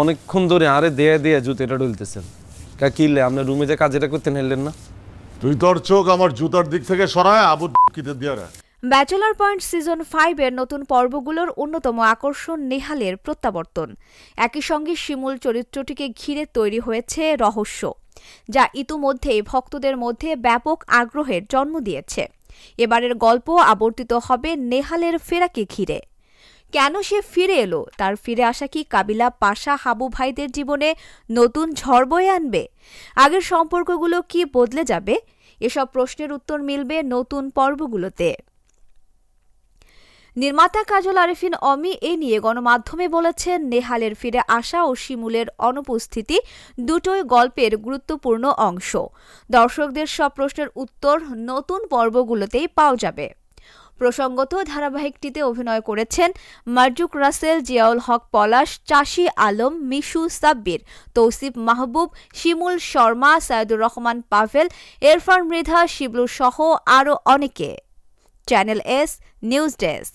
অনেকক্ষণ ধরে আরে দেয়া দেয়া জুতেটা ডলতেছেন কিলে আপনার রুমে যে কাজটা করতেন হেললেন না? তুই তোর চোখ আমার জুতার দিক থেকে সরায় আবু কিতে দিয়া রে। ব্যাচেলর পয়েন্ট সিজন 5 এর নতুন পর্বগুলোর অন্যতম আকর্ষণ নেহালের প্রত্যাবর্তন। একই সঙ্গে শিমুল চরিত্রটিকে ঘিরে তৈরি হয়েছে রহস্য, যা ইতিমধ্যেই ভক্তদের মধ্যে ব্যাপক আগ্রহের জন্ম দিয়েছে। এবারের গল্প আবর্তিত হবে নেহালের ফেরাকে ঘিরে। কেন সে ফিরে এলো, তার ফিরে আসা কি কাবিলা পাশা হাবু ভাইদের জীবনে নতুন ঝড় বয়ে আনবে? আগের সম্পর্কগুলো কি বদলে যাবে? এসব প্রশ্নের উত্তর মিলবে নতুন পর্বগুলোতে। নির্মাতা কাজল আরেফিন অমি এ নিয়ে গণমাধ্যমে বলেছেন, নেহালের ফিরে আসা ও শিমুলের অনুপস্থিতি দুটোই গল্পের গুরুত্বপূর্ণ অংশ। দর্শকদের সব প্রশ্নের উত্তর নতুন পর্বগুলোতেই পাওয়া যাবে। প্রসঙ্গত, ধারাবাহিকটিতে অভিনয় করেছেন মার্জুক রাসেল, জিয়াউল হক পলাশ, চাষী আলম, মিশু সাব্বির, তৌসিফ মাহবুব, শিমুল শর্মা, সাইদুর রহমান পাভেল, এরফান মৃধা, শিবলু সহ আরও অনেকে। Channel S news desk.